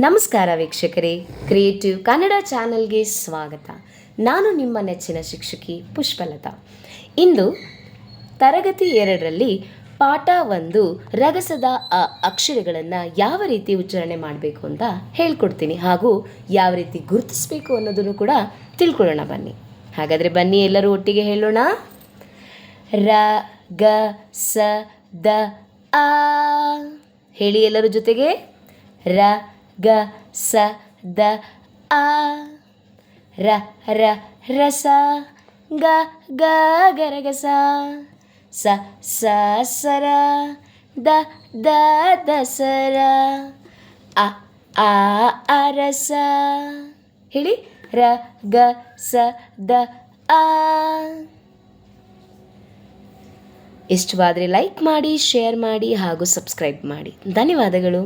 ನಮಸ್ಕಾರ ವೀಕ್ಷಕರೇ, ಕ್ರಿಯೇಟಿವ್ ಕನ್ನಡ ಚಾನಲ್ಗೆ ಸ್ವಾಗತ. ನಾನು ನಿಮ್ಮ ನೆಚ್ಚಿನ ಶಿಕ್ಷಕಿ ಪುಷ್ಪಲತಾ. ಇಂದು ತರಗತಿ 2ರಲ್ಲಿ ಪಾಠ 1 ರಗಸದ ಅಕ್ಷರಗಳನ್ನು ಯಾವ ರೀತಿ ಉಚ್ಚಾರಣೆ ಮಾಡಬೇಕು ಅಂತ ಹೇಳ್ಕೊಡ್ತೀನಿ, ಹಾಗೂ ಯಾವ ರೀತಿ ಗುರುತಿಸಬೇಕು ಅನ್ನೋದನ್ನು ಕೂಡ ತಿಳ್ಕೊಳ್ಳೋಣ. ಬನ್ನಿ, ಹಾಗಾದರೆ ಬನ್ನಿ ಎಲ್ಲರೂ ಒಟ್ಟಿಗೆ ಹೇಳೋಣ. ರ ಗ ಸ ದ ಆ. ಹೇಳಿ ಎಲ್ಲರ ಜೊತೆಗೆ. ರ ಗ ಸ ದ ಆ. ರ ರ ರಸ. ಗ ಗ ಗರಗಸ. ಸ ಸ ಸರ. ದ ದ ದಸರ. ಅ ಆ ಅರಸ. ಹೇಳಿ. ರ ಗ ಸ ದ ಆ. ಇಷ್ಟವಾದರೆ ಲೈಕ್ ಮಾಡಿ, ಶೇರ್ ಮಾಡಿ ಹಾಗೂ ಸಬ್ಸ್ಕ್ರೈಬ್ ಮಾಡಿ. ಧನ್ಯವಾದಗಳು.